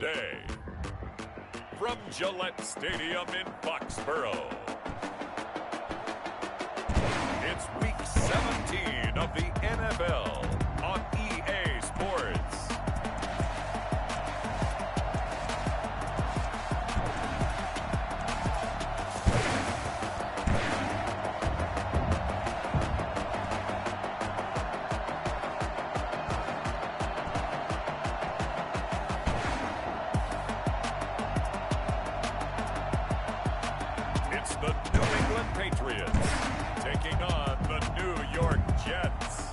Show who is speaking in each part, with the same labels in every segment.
Speaker 1: today. From Gillette Stadium in Foxborough, it's Week 17 of the NFL on EA Sports. It's the New England Patriots taking on the New York Jets.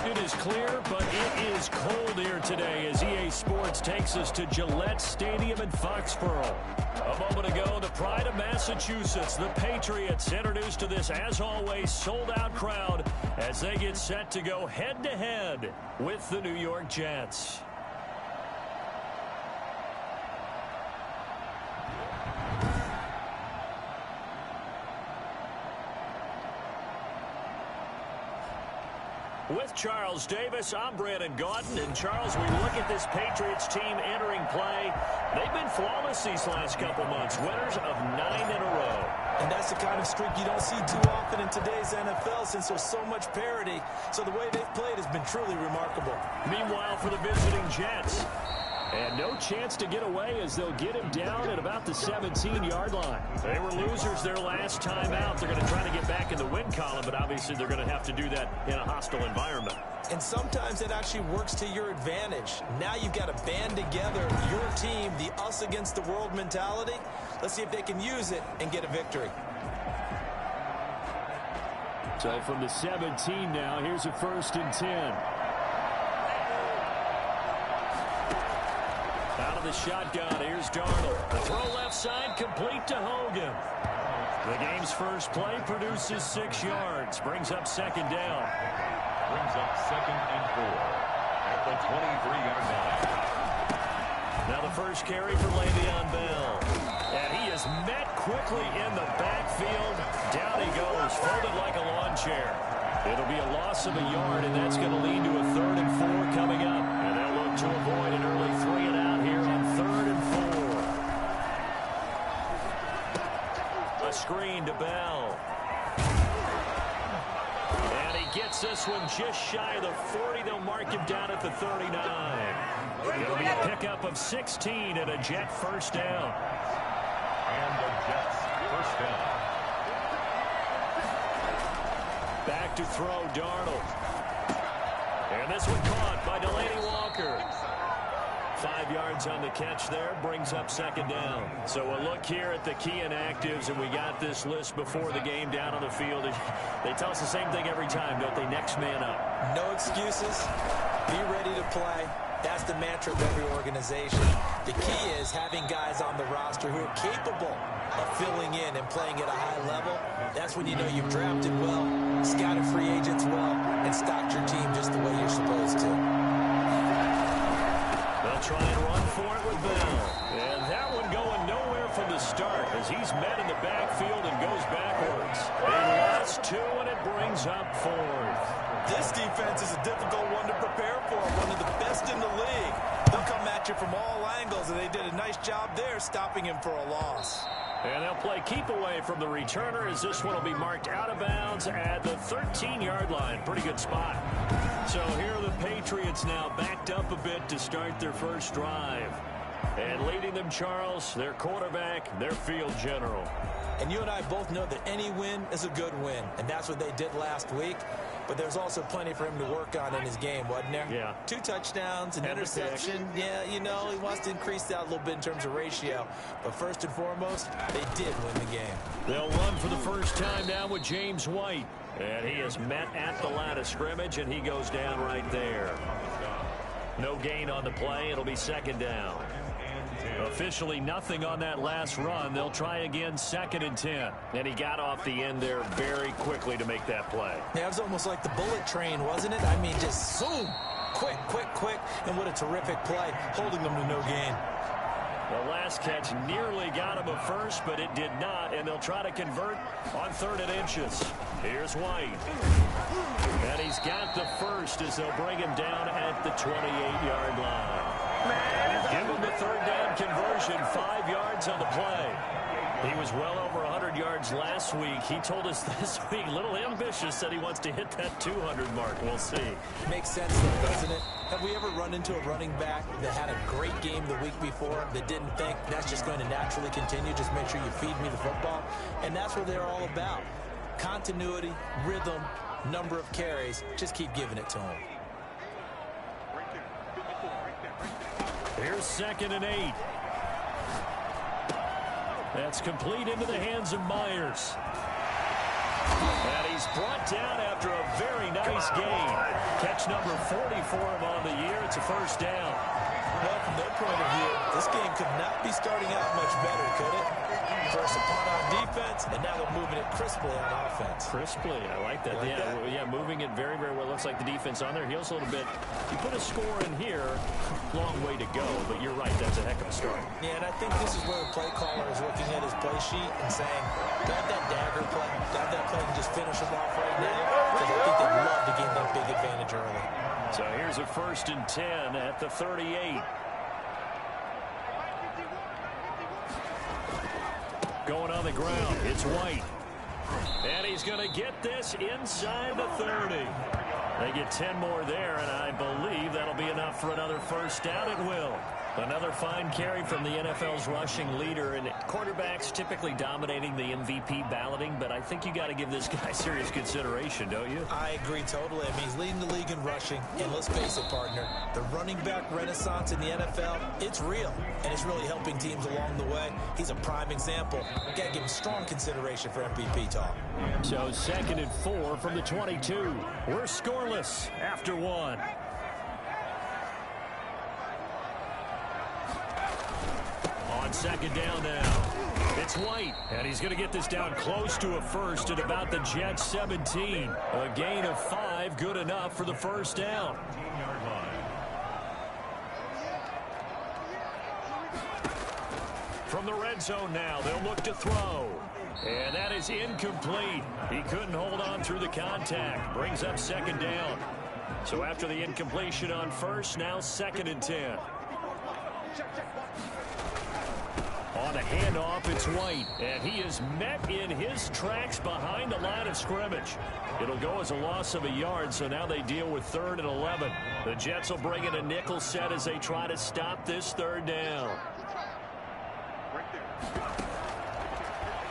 Speaker 2: It is clear, but it is cold here today as EA Sports takes us to Gillette Stadium in Foxborough. A moment ago, the pride of Massachusetts, the Patriots, introduced to this, as always, sold-out crowd as they get set to go head-to-head with the New York Jets. With Charles Davis, I'm Brandon Gaudin. And Charles, we look at this Patriots team entering play. They've been flawless these last couple months, winners of 9 in a row.
Speaker 3: And that's the kind of streak you don't see too often in today's NFL since there's so much parity. So the way they've played has been truly remarkable.
Speaker 2: Meanwhile, for the visiting Jets, and no chance to get away as they'll get him down at about the 17-yard line. They were losers their last time out. They're going to try to get back in the win column, but obviously they're going to have to do that in a hostile environment.
Speaker 3: And sometimes it actually works to your advantage. Now you've got to band together your team, the us against the world mentality. Let's see if they can use it and get a victory.
Speaker 2: So from the 17 now, here's a 1st and 10. Out of the shotgun, here's Darnold. The throw left side, complete to Hogan. The game's first play produces 6 yards. Brings up 2nd down.
Speaker 1: Brings up 2nd and 4 at the 23-yard line.
Speaker 2: Now the first carry for Le'Veon Bell. And he is met quickly in the backfield. Down he goes, folded like a lawn chair. It'll be a loss of a yard, and that's going to lead to a 3rd and 4 coming up. And they'll look to avoid an early 3 and out here on 3rd and 4. A screen to Bell. And he gets this one just shy of the 40. They'll mark him down at the 39. It'll be a pickup of 16 and a Jet 1st down.
Speaker 1: And the Jets 1st down.
Speaker 2: Back to throw, Darnold. And this one caught by Delaney Walker. 5 yards on the catch there, brings up 2nd down. So a look here at the key inactives, and we got this list before the game down on the field. They tell us the same thing every time, don't they? Next man up.
Speaker 3: No excuses. Be ready to play. That's the mantra of every organization. The key is having guys on the roster who are capable of filling in and playing at a high level. That's when you know you've drafted well, scouted free agents well, and stocked your team just the way you're supposed to.
Speaker 2: They'll try and run for it with Bell. And that one going nowhere from the start as he's met in the backfield and goes backwards. They lost 2, and it brings up 4th.
Speaker 3: This defense is a difficult one to prepare for, one of the best in the league. They'll come at you from all angles, and they did a nice job there stopping him for a loss.
Speaker 2: And they'll play keep away from the returner as this one will be marked out of bounds at the 13-yard line. Pretty good spot. So here are the Patriots now backed up a bit to start their first drive. And leading them, Charles, their quarterback, their field general.
Speaker 3: And you and I both know that any win is a good win, and that's what they did last week. But there's also plenty for him to work on in his game, wasn't there?
Speaker 2: Yeah.
Speaker 3: 2 touchdowns, an interception. Yeah, you know, he wants to increase that a little bit in terms of ratio. But first and foremost, they did win the game.
Speaker 2: They'll run for the first time now with James White. And he is met at the line of scrimmage, and he goes down right there. No gain on the play. It'll be 2nd down. Officially nothing on that last run. They'll try again 2nd and 10. And he got off the end there very quickly to make that play.
Speaker 3: Yeah, it was almost like the bullet train, wasn't it? I mean, just zoom. Quick, quick, quick. And what a terrific play, holding them to no gain.
Speaker 2: The last catch nearly got him a first, but it did not, and they'll try to convert on 3rd and inches. Here's White. And he's got the first as they'll bring him down at the 28-yard line. Give him the 3rd down conversion, 5 yards on the play. He was well over 100 yards last week. He told us this week, a little ambitious, that he wants to hit that 200 mark. We'll see.
Speaker 3: Makes sense, though, doesn't it? Have we ever run into a running back that had a great game the week before that didn't think that's just going to naturally continue? Just make sure you feed me the football. And that's what they're all about. Continuity, rhythm, number of carries. Just keep giving it to him.
Speaker 2: Here's 2nd and 8. That's complete into the hands of Myers. And he's brought down after a very nice gain. Catch number 40 for him on the year. It's a 1st down.
Speaker 3: Well, from their point of view, this game could not be starting out much better, could it? First a punt on defense, and now they're moving it crisply on offense.
Speaker 2: Crisply, I like that. Yeah, moving it very, very well. Looks like the defense on their heels a little bit. You put a score in here, long way to go, but you're right, that's a heck of a start.
Speaker 3: Yeah, and I think this is where the play caller is looking at his play sheet and saying, grab that dagger play, grab that play and just finish them off right now, because I think they'd love to gain that big advantage early.
Speaker 2: So here's a 1st and 10 at the 38. Going on the ground, it's White. And he's going to get this inside the 30. They get 10 more there, and I believe that'll be enough for another 1st down. It will. Another fine carry from the NFL's rushing leader, and quarterbacks typically dominating the MVP balloting, but I think you got to give this guy serious consideration, don't you?
Speaker 3: I agree totally. I mean, he's leading the league in rushing, and let's face it, partner, the running back renaissance in the NFL, it's real, and it's really helping teams along the way. He's a prime example. Got to give him strong consideration for MVP talk.
Speaker 2: So 2nd and 4 from the 22. We're scoreless after 1. On 2nd down now, it's White, and he's going to get this down close to a first at about the Jets 17. A gain of 5, good enough for the 1st down. From the red zone now, they'll look to throw. And that is incomplete. He couldn't hold on through the contact. Brings up 2nd down. So after the incompletion on 1st, now 2nd and 10. On a handoff, it's White, and he is met in his tracks behind the line of scrimmage. It'll go as a loss of a yard, so now they deal with 3rd and 11. The Jets will bring in a nickel set as they try to stop this 3rd down.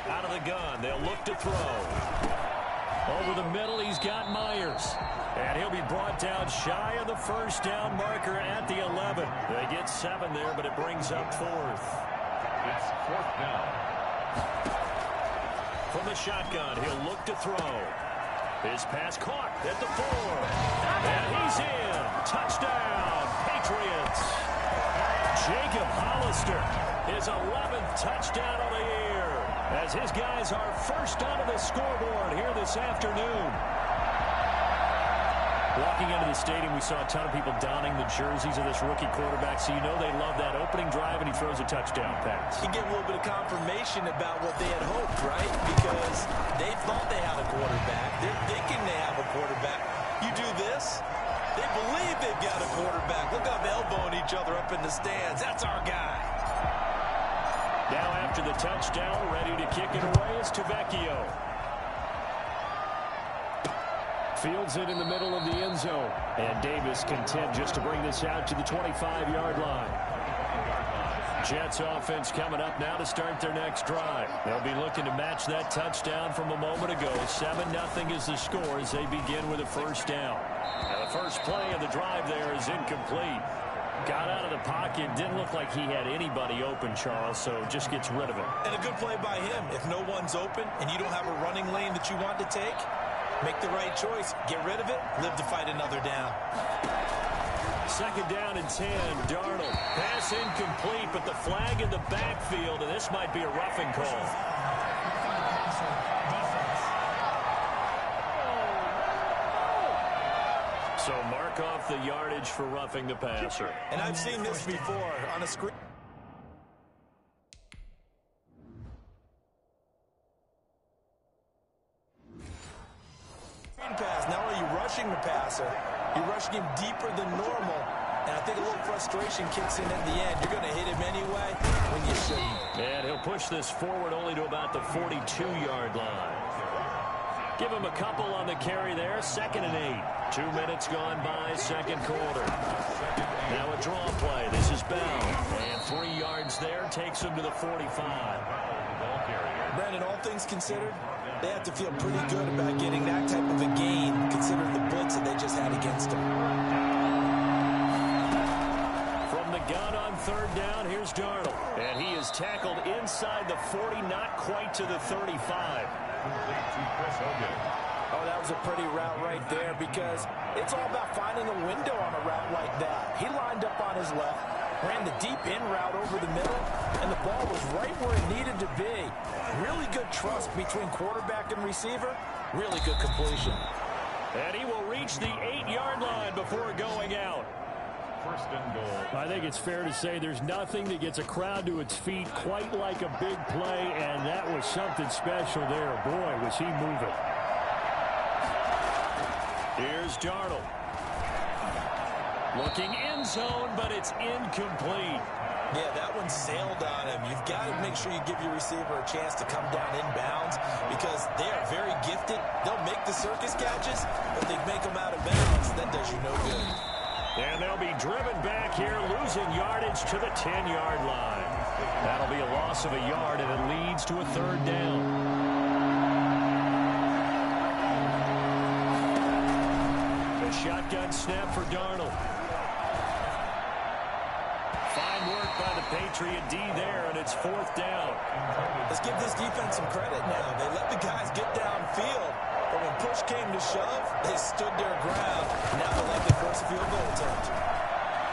Speaker 2: Out of the gun, they'll look to throw. Over the middle, he's got Myers. And he'll be brought down shy of the 1st down marker at the 11. They get 7 there, but it brings up 4th.
Speaker 1: It's 4th down.
Speaker 2: From the shotgun, he'll look to throw. His pass caught at the 4. And he's in. Touchdown, Patriots. Jacob Hollister, his 11th touchdown of the year, as his guys are first onto the scoreboard here this afternoon. Walking into the stadium, we saw a ton of people donning the jerseys of this rookie quarterback, so you know they love that opening drive, and he throws a touchdown pass.
Speaker 3: You get a little bit of confirmation about what they had hoped, right? Because they thought they had a quarterback. They're thinking they have a quarterback. You do this, they believe they've got a quarterback. Look up, elbowing each other up in the stands. That's our guy.
Speaker 2: Now after the touchdown, ready to kick it away is Tavecchio. Fields it in the middle of the end zone. And Davis content just to bring this out to the 25-yard line. Jets offense coming up now to start their next drive. They'll be looking to match that touchdown from a moment ago. 7-0 is the score as they begin with a 1st down. Now the first play of the drive there is incomplete. Got out of the pocket. Didn't look like he had anybody open, Charles, so just gets rid of it.
Speaker 3: And a good play by him. If no one's open and you don't have a running lane that you want to take, make the right choice. Get rid of it. Live to fight another down.
Speaker 2: 2nd down and 10. Darnold. Pass incomplete, but the flag in the backfield, and this might be a roughing call. So mark off the yardage for roughing the passer.
Speaker 3: And I've seen this before on a screen. rushing the passer. You're rushing him deeper than normal. And I think a little frustration kicks in at the end. You're going to hit him anyway when you shouldn't.
Speaker 2: And he'll push this forward only to about the 42-yard line. Give him a couple on the carry there. 2nd and 8. 2 minutes gone by, second quarter. Now a draw play. This is Bell. And 3 yards there takes him to the 45.
Speaker 3: Brandon, all things considered, they have to feel pretty good about getting that type of a gain, considering the blitz that they just had against them.
Speaker 2: From the gun on 3rd down, here's Darnold. And he is tackled inside the 40, not quite to the 35.
Speaker 3: Oh, that was a pretty route right there because it's all about finding a window on a route like that. He lined up on his left, ran the deep in route over the middle, and the ball was right where it needed to be. Really good trust between quarterback and receiver. Really good completion.
Speaker 2: And he will reach the 8-yard line before going out.
Speaker 1: 1st and goal.
Speaker 4: I think it's fair to say there's nothing that gets a crowd to its feet quite like a big play, and that was something special there. Boy, was he moving.
Speaker 2: Here's Darnold. Looking end zone, but it's incomplete.
Speaker 3: Yeah, that one sailed on him. You've got to make sure you give your receiver a chance to come down inbounds because they are very gifted. They'll make the circus catches, but they make them out of bounds. That does you no good.
Speaker 2: And they'll be driven back here, losing yardage to the 10-yard line. That'll be a loss of a yard, and it leads to a 3rd down. The shotgun snap for Darnold. Fine work by the Patriot D there, and it's 4th down.
Speaker 3: Let's give this defense some credit now. They let the guys get downfield, but when push came to shove, they stood their ground. Now they'll have to force a field goal attempt.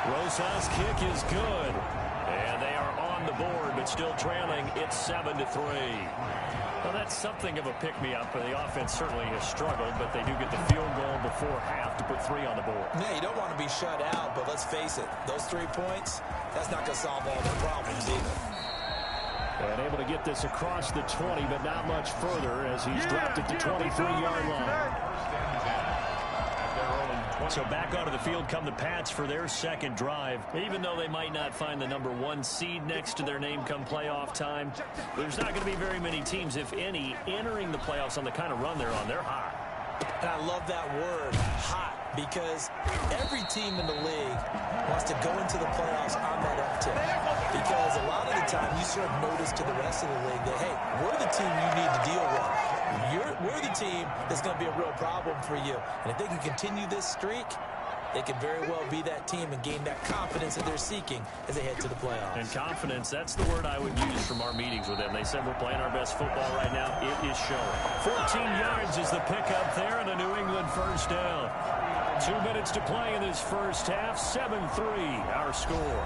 Speaker 2: Rosas' kick is good, and they are on the board, but still trailing. It's 7-3. Well, that's something of a pick-me-up. The offense certainly has struggled, but they do get the field goal before half to put 3 on the board.
Speaker 3: Yeah, you don't want to be shut out, but let's face it, those 3 points, that's not going to solve all their problems either.
Speaker 2: And able to get this across the 20, but not much further as he's dropped at the 23-yard line. So back onto the field come the Pats for their 2nd drive. Even though they might not find the #1 seed next to their name come playoff time, there's not going to be very many teams, if any, entering the playoffs on the kind of run they're on. They're hot.
Speaker 3: And I love that word, hot, because every team in the league wants to go into the playoffs on that uptick. Because a lot of the time you serve notice to the rest of the league that, hey, we're the team you need to deal with. We're the team that's going to be a real problem for you. And if they can continue this streak, they could very well be that team and gain that confidence that they're seeking as they head to the playoffs.
Speaker 2: And confidence, that's the word I would use from our meetings with them. They said we're playing our best football right now. It is showing. 14 yards is the pickup there and a New England 1st down. 2 minutes to play in this first half. 7-3 our score.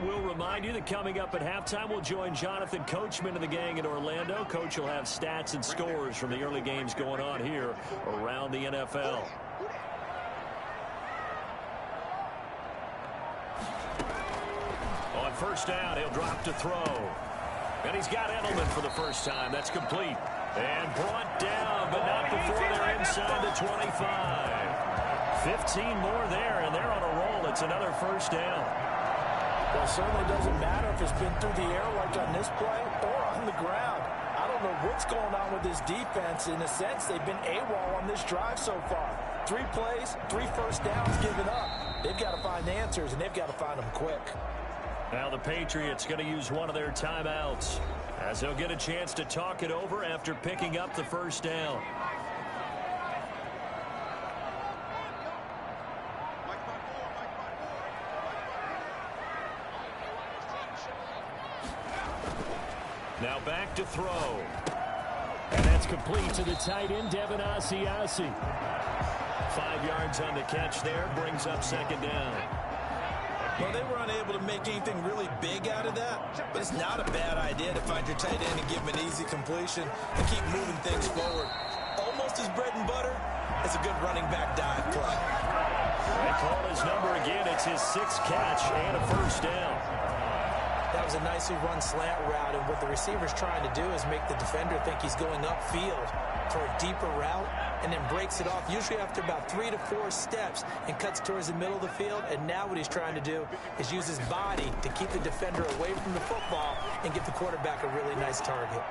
Speaker 2: We'll remind you that coming up at halftime, we'll join Jonathan Coachman and the gang in Orlando. Coach will have stats and scores from the early games going on here around the NFL. On 1st down, he'll drop to throw. And he's got Edelman for the first time. That's complete. And brought down, but not before they're inside the 25. 15 more there, and they're on a roll. It's another 1st down.
Speaker 3: Well, it certainly doesn't matter if it's been through the air like on this play or on the ground. I don't know what's going on with this defense. In a sense, they've been AWOL on this drive so far. 3 plays, 3 first downs given up. They've got to find answers, and they've got to find them quick.
Speaker 2: Now the Patriots going to use one of their timeouts as they'll get a chance to talk it over after picking up the 1st down. Now back to throw.
Speaker 4: And that's complete to the tight end, Devin Asiasi.
Speaker 2: 5 yards on the catch there, brings up 2nd down.
Speaker 3: Well, they were unable to make anything really big out of that, but it's not a bad idea to find your tight end and give him an easy completion and keep moving things forward. his bread and butter is a good running back dive play.
Speaker 2: They call his number again. It's his 6th catch and a first down.
Speaker 3: That was a nicely run slant route, and what the receiver's trying to do is make the defender think he's going upfield for a deeper route, and then breaks it off, usually after about 3 to 4 steps, and cuts towards the middle of the field. And now what he's trying to do is use his body to keep the defender away from the football and give the quarterback a really nice target.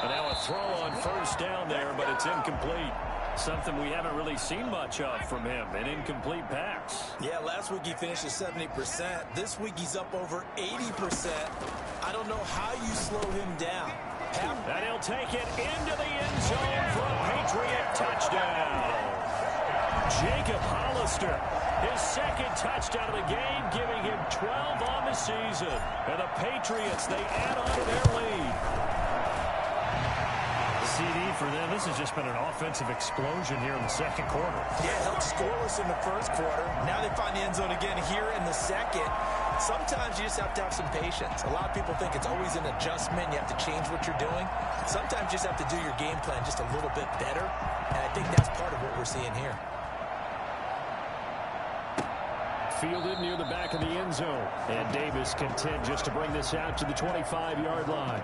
Speaker 2: And now a throw on first down there, but it's incomplete. Something we haven't really seen much of from him, an incomplete pass.
Speaker 3: Yeah, last week he finished at 70%. This week he's up over 80%. I don't know how you slow him down.
Speaker 2: And he'll take it into the end zone for a Patriot touchdown. Jacob Hollister, his 2nd touchdown of the game, giving him 12 on the season. And the Patriots, they add on to their lead.
Speaker 4: CD for them. This has just been an offensive explosion here in the 2nd quarter.
Speaker 3: Yeah, held scoreless in the 1st quarter. Now they find the end zone again here in the 2nd. Sometimes you just have to have some patience. A lot of people think it's always an adjustment. You have to change what you're doing. Sometimes you just have to do your game plan just a little bit better. And I think that's part of what we're seeing here.
Speaker 4: Fielded near the back of the end zone. And Davis content just to bring this out to the 25-yard line.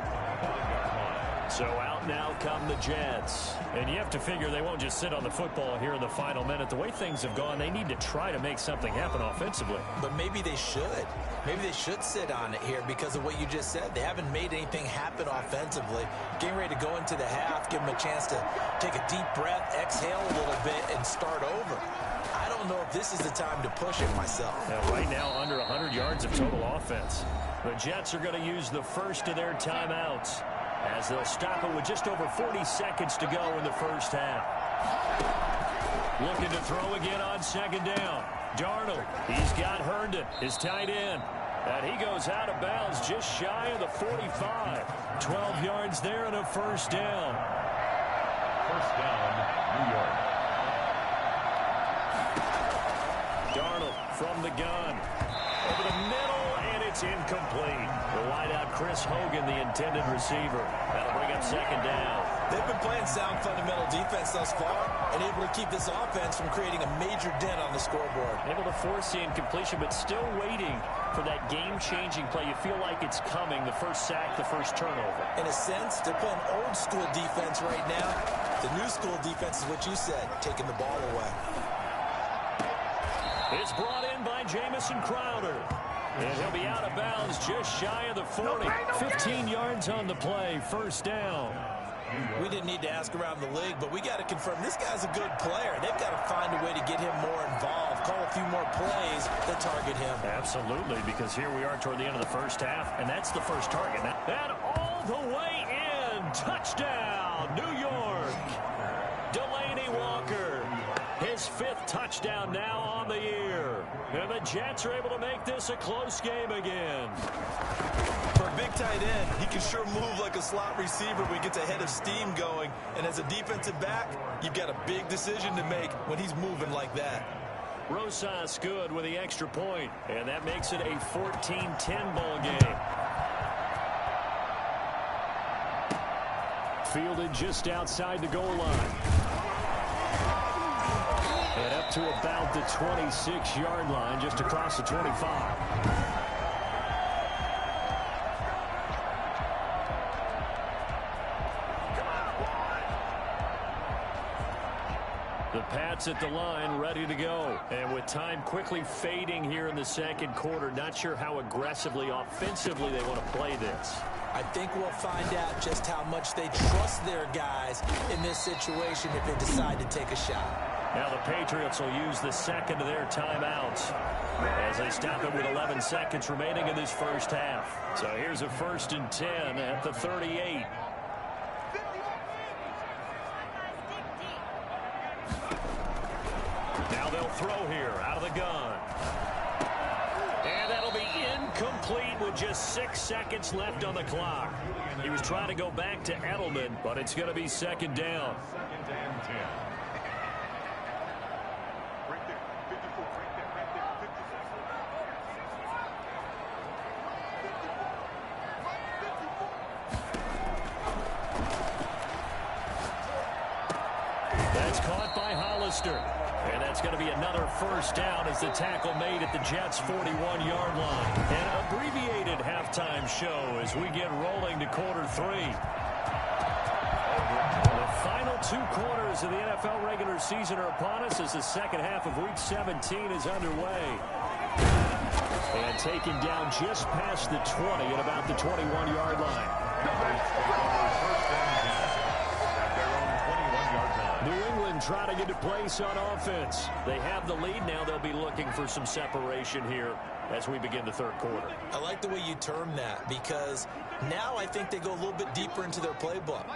Speaker 2: So out now come the Jets.
Speaker 4: And you have to figure they won't just sit on the football here in the final minute. The way things have gone, they need to try to make something happen offensively.
Speaker 3: But maybe they should. Maybe they should sit on it here because of what you just said. They haven't made anything happen offensively. Getting ready to go into the half, give them a chance to take a deep breath, exhale a little bit, and start over. I don't know if this is the time to push it myself.
Speaker 4: Now, right now, under 100 yards of total offense.
Speaker 2: The Jets are going to use the first of their timeouts, as they'll stop it with just over 40 seconds to go in the first half. Looking to throw again on 2nd down. Darnold, he's got Herndon, his tight end. And he goes out of bounds just shy of the 45. 12 yards there and a first down.
Speaker 1: First down, New York.
Speaker 2: Darnold from the gun. Over the middle, and it's incomplete. The wideout, Chris Hogan, the intended receiver. That'll bring up 2nd down.
Speaker 3: They've been playing sound fundamental defense thus far and able to keep this offense from creating a major dent on the scoreboard.
Speaker 2: Able to force the incompletion, but still waiting for that game-changing play. You feel like it's coming, the first sack, the first turnover.
Speaker 3: In a sense, they're playing old-school defense right now. The new-school defense is what you said, taking the ball away.
Speaker 2: It's brought in by Jamison Crowder. And he'll be out of bounds just shy of the 40. 15 yards on the play, first down.
Speaker 3: We didn't need to ask around the league, but we got to confirm this guy's a good player. They've got to find a way to get him more involved, call a few more plays that target him.
Speaker 4: Absolutely, because here we are toward the end of the first half, and that's the first target.
Speaker 2: And all the way in, touchdown, New York. Delaney Walker, his 5th touchdown now on the year. And the Jets are able to make this a close game again.
Speaker 3: For a big tight end, he can sure move like a slot receiver when he gets a head of steam going. And as a defensive back, you've got a big decision to make when he's moving like that.
Speaker 2: Rosas good with the extra point, and that makes it a 14-10 ball game.
Speaker 4: Fielded just outside the goal line. And up to about the 26-yard line, just across the 25.
Speaker 2: The Pats at the line, ready to go. And with time quickly fading here in the 2nd quarter, not sure how aggressively, offensively they want to play this.
Speaker 3: I think we'll find out just how much they trust their guys in this situation if they decide to take a shot.
Speaker 2: Now the Patriots will use the 2nd of their timeouts as they stop it with 11 seconds remaining in this first half. So here's a 1st and 10 at the 38. Now they'll throw here out of the gun. And that'll be incomplete with just 6 seconds left on the clock. He was trying to go back to Edelman, but it's going to be 2nd down. It's caught by Hollister. And that's going to be another first down as the tackle made at the Jets' 41-yard line. An abbreviated halftime show as we get rolling to quarter 3. The final 2 quarters of the NFL regular season are upon us as the second half of Week 17 is underway. And taken down just past the 20 at about the 21-yard line. New England trying to get to place on offense. They have the lead now. They'll be looking for some separation here as we begin the third quarter.
Speaker 3: I like the way you term that because now I think they go a little bit deeper into their playbook.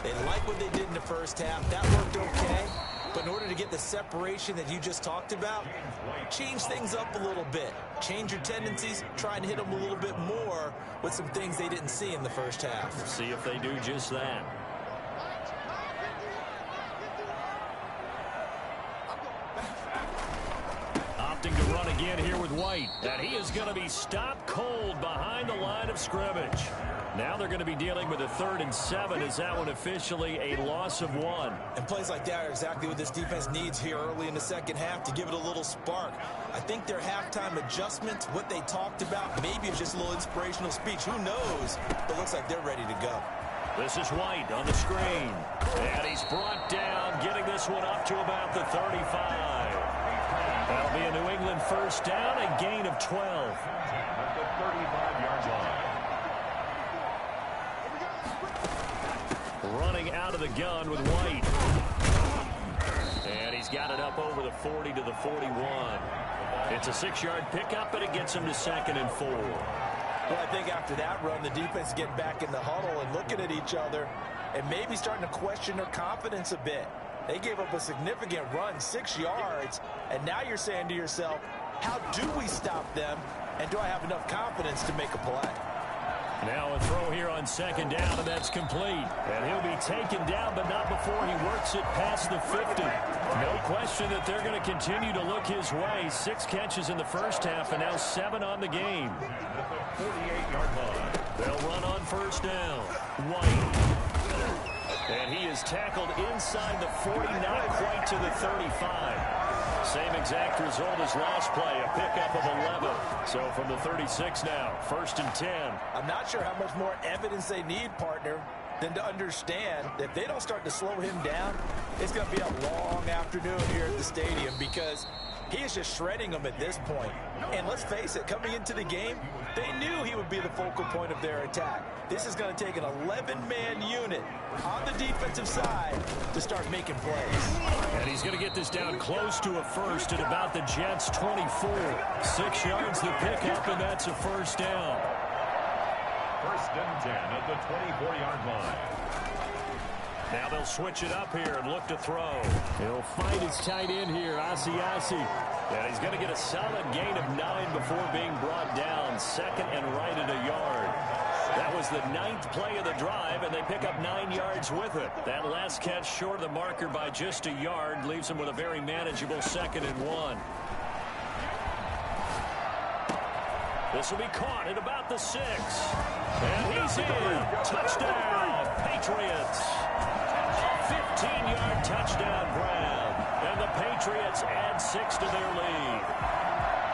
Speaker 3: They like what they did in the first half. That worked okay. But in order to get the separation that you just talked about, change things up a little bit. Change your tendencies. Try and hit them a little bit more with some things they didn't see in the first half.
Speaker 2: See if they do just that. Opting to run again here with White. And he is going to be stopped cold behind the line of scrimmage. Now they're going to be dealing with a 3rd and 7. Is that one officially a loss of 1?
Speaker 3: And plays like that are exactly what this defense needs here early in the second half to give it a little spark. I think their halftime adjustments, what they talked about, maybe it's just a little inspirational speech. Who knows? But looks like they're ready to go.
Speaker 2: This is White on the screen. And he's brought down, getting this one up to about the 35. That'll be a New England first down, a gain of 12.
Speaker 1: At the 35-yard line.
Speaker 2: Running out of the gun with White. And he's got it up over the 40 to the 41. It's a 6-yard pickup, and it gets him to 2nd and 4.
Speaker 3: Well, I think after that run, the defense getting back in the huddle and looking at each other and maybe starting to question their confidence a bit. They gave up a significant run, 6 yards, and now you're saying to yourself, how do we stop them, and do I have enough confidence to make a play?
Speaker 2: Now a throw here on 2nd down, and that's complete. And he'll be taken down, but not before he works it past the 50. No question that they're going to continue to look his way. 6 catches in the first half, and now 7 on the game.
Speaker 1: 48-yard line.
Speaker 2: They'll run on first down. White. And he is tackled inside the 40, not quite to the 35. Same exact result as last play, a pickup of 11. So from the 36 now, 1st and 10.
Speaker 3: I'm not sure how much more evidence they need, partner, than to understand that if they don't start to slow him down, it's going to be a long afternoon here at the stadium because he is just shredding them at this point. And let's face it, coming into the game, they knew he would be the focal point of their attack. This is going to take an 11-man unit on the defensive side to start making plays.
Speaker 2: And he's going to get this down close to a first at about the Jets' 24. 6 yards the pickup, and that's a first down.
Speaker 1: 1st and 10 at the 24-yard line.
Speaker 2: Now they'll switch it up here and look to throw.
Speaker 4: He'll find his tight end here, Asiasi.
Speaker 2: And he's going to get a solid gain of 9 before being brought down. 2nd and right at a yard. That was the 9th play of the drive, and they pick up 9 yards with it. That last catch short of the marker by just a yard leaves them with a very manageable 2nd and 1. This will be caught at about the 6. And he's in. Touchdown, Patriots. 15-yard touchdown grab. And the Patriots add 6 to their lead.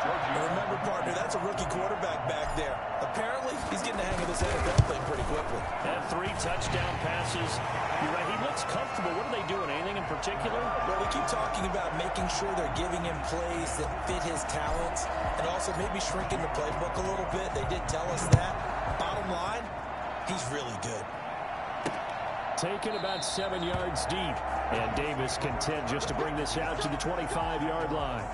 Speaker 3: And remember, partner, that's a rookie quarterback back there. Apparently, he's getting the hang of this NFL thing pretty quickly.
Speaker 2: And 3 touchdown passes. You're right, he looks comfortable. What are they doing? Anything in particular?
Speaker 3: Well, we keep talking about making sure they're giving him plays that fit his talents and also maybe shrinking the playbook a little bit. They did tell us that. Bottom line, he's really good.
Speaker 4: Taken about 7 yards deep. And Davis content just to bring this out to the 25-yard line.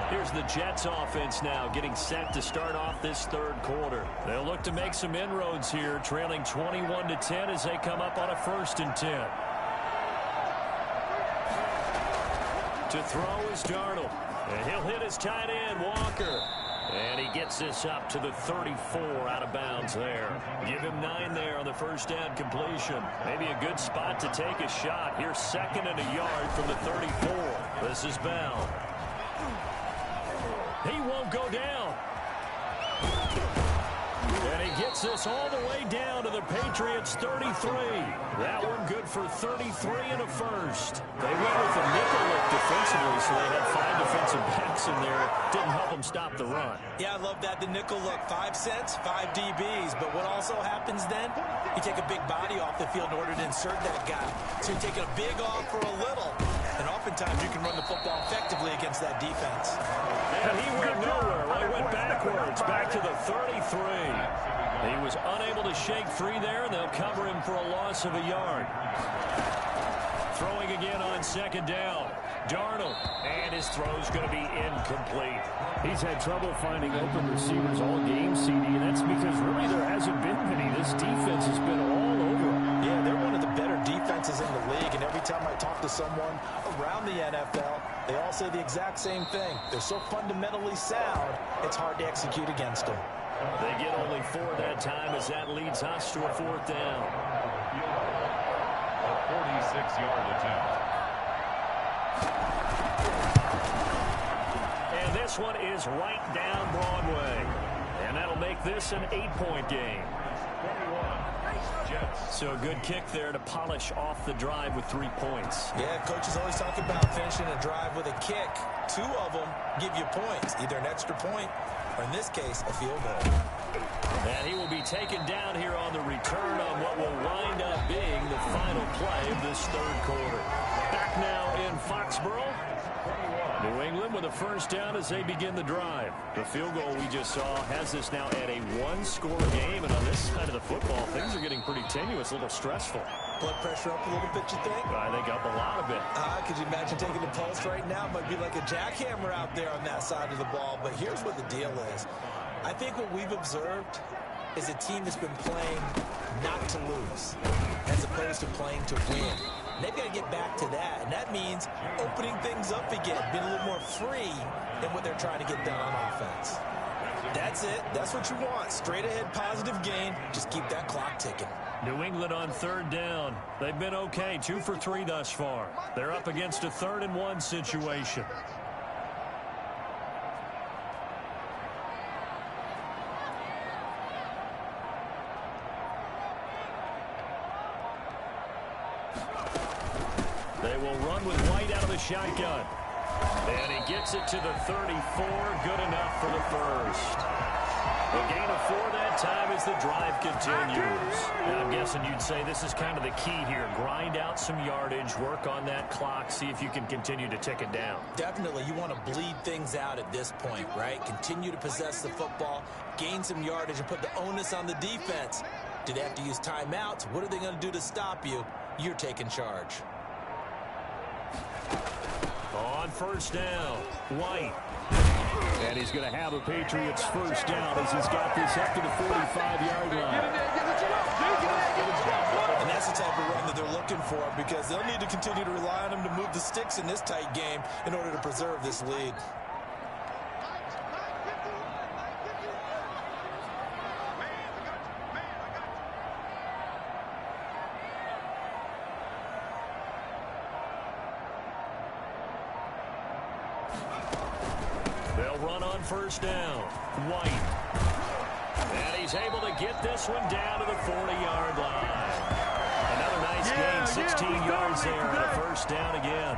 Speaker 2: Here's the Jets offense now getting set to start off this third quarter. They'll look to make some inroads here, trailing 21-10 as they come up on a 1st and 10. To throw is Darnold. And he'll hit his tight end, Walker. And he gets this up to the 34 out of bounds there. Give him 9 there on the first down completion. Maybe a good spot to take a shot. Here's 2nd and a yard from the 34. This is Bell. He won't go down. And he gets
Speaker 4: gets this all the way down to the Patriots 33. That one good for 33 and a first. They went with a nickel look defensively, so they had 5 defensive backs in there. Didn't help them stop the run.
Speaker 3: Yeah, I love that, the nickel look. 5 cents, 5 DBs. But what also happens then? You take a big body off the field in order to insert that guy. So you're taking a big off for a little. And oftentimes you can run the football effectively against that defense.
Speaker 4: And he went nowhere. Well, he went backwards, back to the 33. He was unable to shake free there, and they'll cover him for a loss of a yard. Throwing again on second down. Darnold, and his throw's going to be incomplete.
Speaker 5: He's had trouble finding open receivers all game, CD, and that's because really there hasn't been many. This defense has been all over him.
Speaker 3: Yeah, they're one of the better defenses in the league, and every time I talk to someone around the NFL, they all say the exact same thing. They're so fundamentally sound, it's hard to execute against them.
Speaker 2: They get only 4 that time as that leads us to a 4th down.
Speaker 1: A 46-yard attempt.
Speaker 2: And this one is right down Broadway. And that'll make this an 8-point game.
Speaker 1: 21, Jets.
Speaker 2: So a good kick there to polish off the drive with 3 points.
Speaker 3: Yeah, coaches always talk about finishing a drive with a kick. 2 of them give you points, either an extra point or, in this case, a field goal.
Speaker 2: And he will be taken down here on the return on what will wind up being the final play of this 3rd quarter. Back now in Foxborough. New England with a first down as they begin the drive. The field goal we just saw has this now at a 1-score game, and on this side of the football, things are getting pretty tenuous, a little stressful.
Speaker 3: Blood pressure up a little bit, you think?
Speaker 2: I think up a lot of it.
Speaker 3: Could you imagine taking the pulse right now? It might be like a jackhammer out there on that side of the ball. But here's what the deal is. I think what we've observed is a team that's been playing not to lose as opposed to playing to win. And they've got to get back to that. And that means opening things up again, being a little more free than what they're trying to get done on offense. That's it. That's what you want. Straight ahead positive gain. Just keep that clock ticking.
Speaker 2: New England on 3rd down. They've been okay, 2 for 3 thus far. They're up against a 3rd and 1 situation. They will run with White out of the shotgun. And he gets it to the 34. Good enough for the first. A gain of 4 that time as the drive continues. And I'm guessing you'd say this is kind of the key here. Grind out some yardage, work on that clock, see if you can continue to tick it down.
Speaker 3: Definitely, you want to bleed things out at this point, right? Continue to possess the football, gain some yardage, and put the onus on the defense. Do they have to use timeouts? What are they going to do to stop you? You're taking charge.
Speaker 2: On first down, White.
Speaker 4: And he's going to have a Patriots first down as he's got this up to the 45-yard line.
Speaker 3: And that's the type of run that they're looking for because they'll need to continue to rely on him to move the sticks in this tight game in order to preserve this lead.
Speaker 2: They'll run on first down. White. And he's able to get this one down to the 40-yard line. Another nice gain, 16 yards there, and a first down again.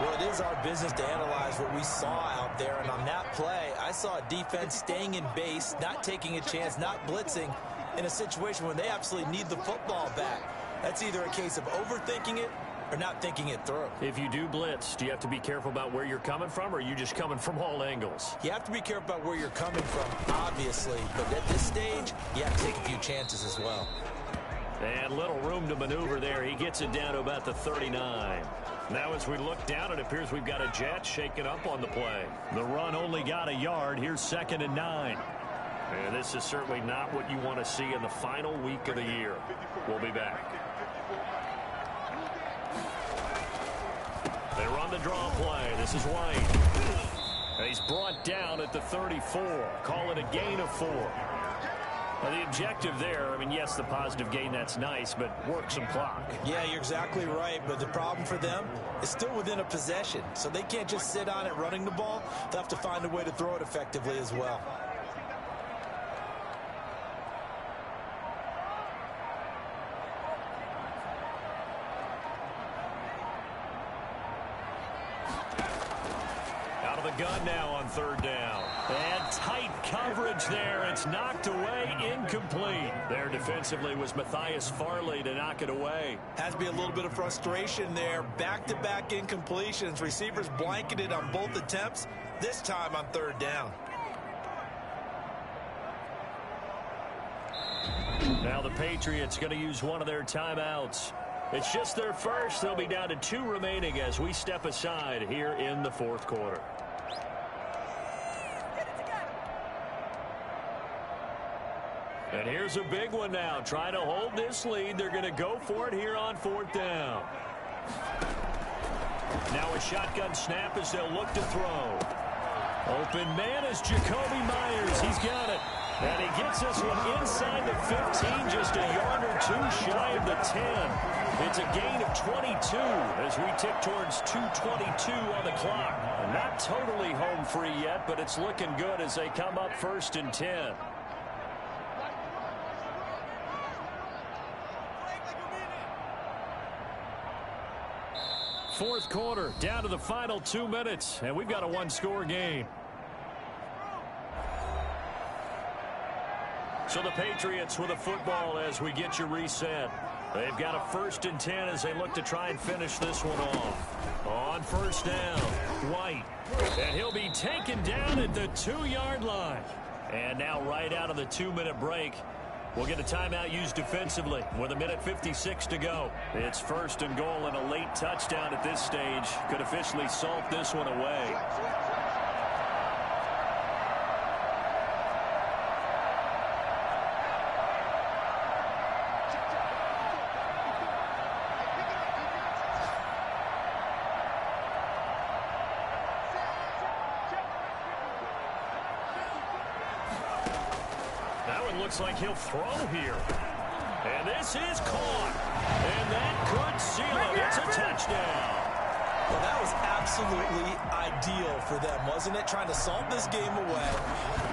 Speaker 3: Well, it is our business to analyze what we saw out there, and on that play, I saw a defense staying in base, not taking a chance, not blitzing in a situation where they absolutely need the football back. That's either a case of overthinking it or not thinking it through.
Speaker 2: If you do blitz, do you have to be careful about where you're coming from, or are you just coming from all angles?
Speaker 3: You have to be careful about where you're coming from, obviously, but at this stage, you have to take a few chances as well.
Speaker 2: And little room to maneuver there. He gets it down to about the 39. Now as we look down, it appears we've got a Jet shaking up on the play. The run only got a yard. Here's 2nd and 9. And this is certainly not what you want to see in the final week of the year. We'll be back. They run the draw play. This is White. And he's brought down at the 34. Call it a gain of 4. Now, the objective there, I mean, yes, the positive gain, that's nice, but work some clock.
Speaker 3: Yeah, you're exactly right, but the problem for them is still within a possession, so they can't just sit on it running the ball. They'll have to find a way to throw it effectively as well.
Speaker 2: gun now on third down. And tight coverage there. It's knocked away, incomplete. There defensively was Matthias Farley to knock it away.
Speaker 3: Has to be a little bit of frustration there. Back-to-back incompletions. Receivers blanketed on both attempts, this time on third down.
Speaker 2: Now the Patriots going to use one of their timeouts. It's just their first. They'll be down to 2 remaining as we step aside here in the fourth quarter. And here's a big one now. Trying to hold this lead. They're going to go for it here on fourth down. Now a shotgun snap as they'll look to throw. Open man is Jacoby Myers. He's got it. And he gets this one inside the 15, just a yard or two shy of the 10. It's a gain of 22 as we tick towards 2:22 on the clock. Not totally home free yet, but it's looking good as they come up 1st and 10. Fourth quarter, down to the final 2 minutes, and we've got a one-score game. So the Patriots with a football as we get you reset. They've got a 1st and 10 as they look to try and finish this one off. On first down, White. And he'll be taken down at the 2-yard line. And now right out of the 2-minute break, we'll get a timeout used defensively with 1:56 to go. It's 1st and goal, and a late touchdown at this stage could officially salt this one away. Looks like he'll throw here. And this is caught. And that could seal it. It's a touchdown.
Speaker 3: Well, that was absolutely ideal for them, wasn't it? Trying to salt this game away.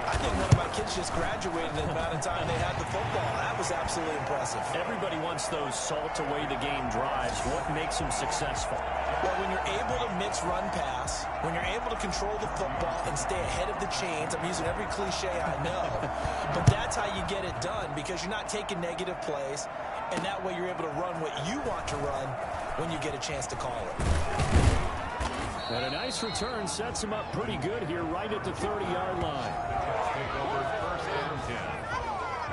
Speaker 3: I think one of my kids just graduated in the amount of time they had the football. That was absolutely impressive.
Speaker 2: Everybody wants those salt away the game drives. What makes them successful?
Speaker 3: Well, when you're able to mix run pass, when you're able to control the football and stay ahead of the chains, I'm using every cliche I know, but that's how you get it done because you're not taking negative plays, and that way you're able to run what you want to run when you get a chance to call it.
Speaker 5: And a nice return sets him up pretty good here right at the 30-yard line.
Speaker 1: Take over 1st and 10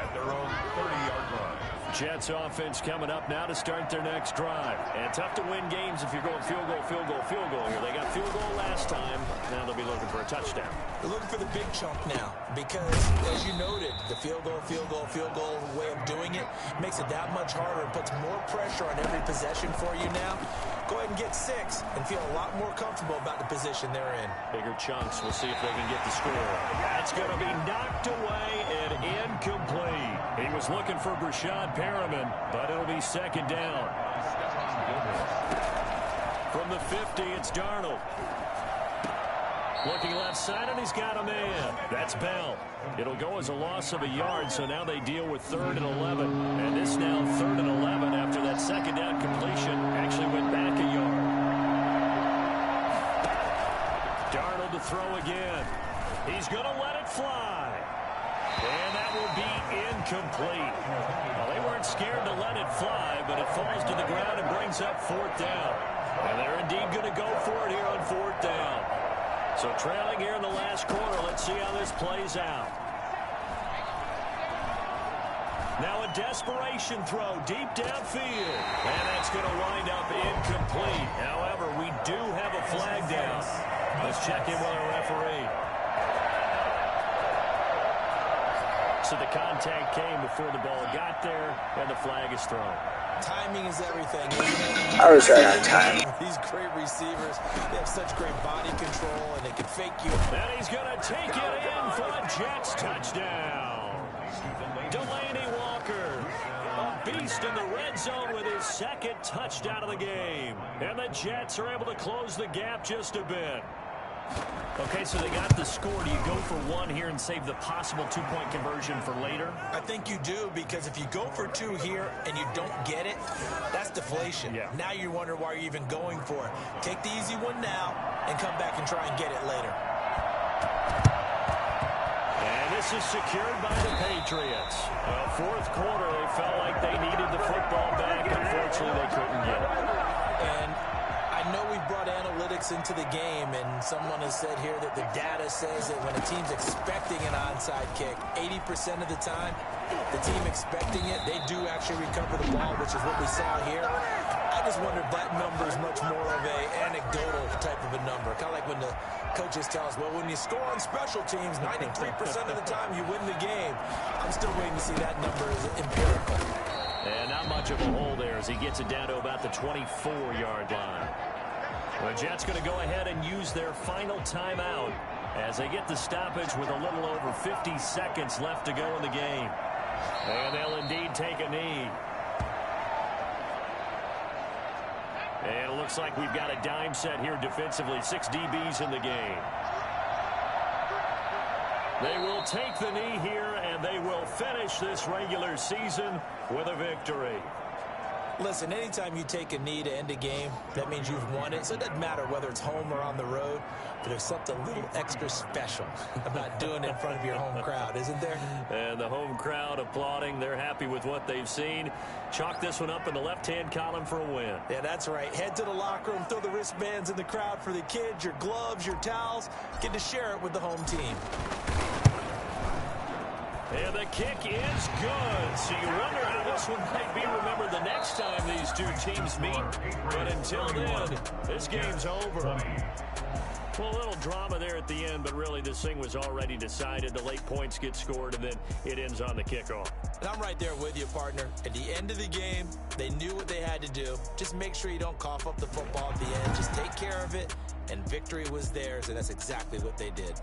Speaker 1: at their own 30-yard line.
Speaker 2: Jets offense coming up now to start their next drive. And tough to win games if you're going field goal, field goal, field goal here. They got field goal last time. Now they'll be looking for a touchdown.
Speaker 3: They're looking for the big chunk now because, as you noted, the field goal way of doing it makes it that much harder and puts more pressure on every possession for you now. Go ahead and get 6 and feel a lot more comfortable about the position they're in.
Speaker 2: Bigger chunks. We'll see if they can get the score. That's going to be knocked away and incomplete. He was looking for Brashad Perriman, but it'll be 2nd down. From the 50, it's Darnold. Looking left side, and he's got a man. That's Bell. It'll go as a loss of a yard, so now they deal with 3rd and 11. And this now 3rd and 11 after that 2nd down completion actually went back a yard. Darnold to throw again. He's going to let it fly. And that will be incomplete. Well, they weren't scared to let it fly, but it falls to the ground and brings up 4th down. And they're indeed going to go for it here on 4th down. So trailing here in the last quarter, let's see how this plays out. Now a desperation throw deep downfield. And that's going to wind up incomplete. However, we do have a flag down. Let's check in with our referee. So the contact came before the ball got there, and the flag is thrown.
Speaker 3: Timing is everything, isn't it?
Speaker 6: I was right on time.
Speaker 3: These great receivers, they have such great body control, and they can fake you.
Speaker 2: And he's going to take it in for a Jets touchdown. Delaney Walker, a beast in the red zone with his 2nd touchdown of the game. And the Jets are able to close the gap just a bit. Okay, so they got the score. Do you go for 1 here and save the possible 2-point conversion for later?
Speaker 3: I think you do, because if you go for 2 here and you don't get it, that's deflation.
Speaker 2: Yeah.
Speaker 3: Now you wonder why you're even going for it. Take the easy one now and come back and try and get it later.
Speaker 2: this is secured by the Patriots. Fourth quarter, they felt like they needed the football back. Unfortunately, they couldn't get it.
Speaker 3: And I know we brought analytics into the game, and someone has said here that the data says that when a team's expecting an onside kick, 80% of the time, the team expecting it, they do actually recover the ball, which is what we saw here. I just wonder if that number is much more of a anecdotal type of a number. Kind of like when the coaches tell us, well, when you score on special teams, 93% of the time you win the game. I'm still waiting to see that number as empirical.
Speaker 2: And not much of a hole there as he gets it down to about the 24-yard line. The Jets going to go ahead and use their final timeout as they get the stoppage with a little over 50 seconds left to go in the game. And they'll indeed take a knee. And it looks like we've got a dime set here defensively. 6 DBs in the game. They will take the knee here, and they will finish this regular season with a victory.
Speaker 3: Listen, anytime you take a knee to end a game, that means you've won it. So it doesn't matter whether it's home or on the road, but there's something a little extra special about doing it in front of your home crowd, isn't there?
Speaker 2: And the home crowd applauding. They're happy with what they've seen. Chalk this one up in the left-hand column for a win.
Speaker 3: Yeah, that's right. Head to the locker room, throw the wristbands in the crowd for the kids, your gloves, your towels. Get to share it with the home team.
Speaker 2: And the kick is good. So you wonder how this one might be remembered the next time these two teams meet. But until then, this game's over. Well, a little drama there at the end, but really this thing was already decided. The late points get scored, and then it ends on the kickoff.
Speaker 3: And I'm right there with you, partner. At the end of the game, they knew what they had to do. Just make sure you don't cough up the football at the end. Just take care of it, and victory was theirs, and that's exactly what they did.